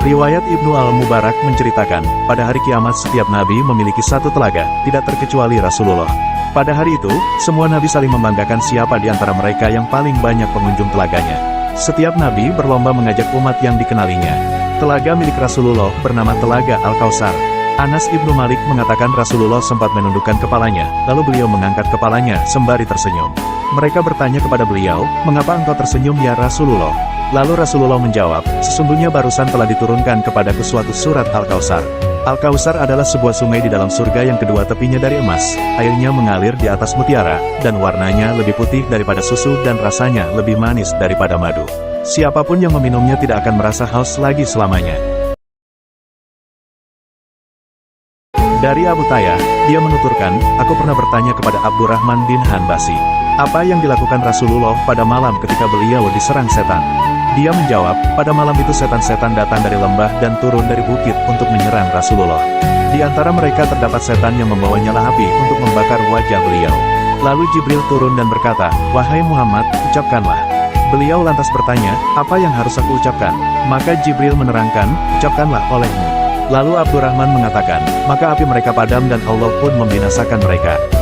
Riwayat Ibnu Al-Mubarak menceritakan, pada hari kiamat setiap nabi memiliki satu telaga, tidak terkecuali Rasulullah. Pada hari itu, semua nabi saling membanggakan siapa di antara mereka yang paling banyak pengunjung telaganya. Setiap nabi berlomba mengajak umat yang dikenalinya. Telaga milik Rasulullah bernama Telaga Al-Kautsar. Anas ibnu Malik mengatakan Rasulullah sempat menundukkan kepalanya, lalu beliau mengangkat kepalanya sembari tersenyum. Mereka bertanya kepada beliau, "Mengapa engkau tersenyum ya Rasulullah?" Lalu Rasulullah menjawab, "Sesungguhnya barusan telah diturunkan kepadaku suatu surat Al-Kautsar." Al-Kautsar adalah sebuah sungai di dalam surga yang kedua tepinya dari emas, airnya mengalir di atas mutiara, dan warnanya lebih putih daripada susu dan rasanya lebih manis daripada madu. Siapapun yang meminumnya tidak akan merasa haus lagi selamanya. Dari Abu Tayyah, dia menuturkan, "Aku pernah bertanya kepada Abdurrahman bin Hanbasi, apa yang dilakukan Rasulullah pada malam ketika beliau diserang setan?" Dia menjawab, "Pada malam itu setan-setan datang dari lembah dan turun dari bukit untuk menyerang Rasulullah. Di antara mereka terdapat setan yang membawa nyala api untuk membakar wajah beliau. Lalu Jibril turun dan berkata, 'Wahai Muhammad, ucapkanlah.' Beliau lantas bertanya, 'Apa yang harus aku ucapkan?' Maka Jibril menerangkan, 'Ucapkanlah olehmu.' Lalu Abdurrahman mengatakan, 'Maka api mereka padam dan Allah pun membinasakan mereka.'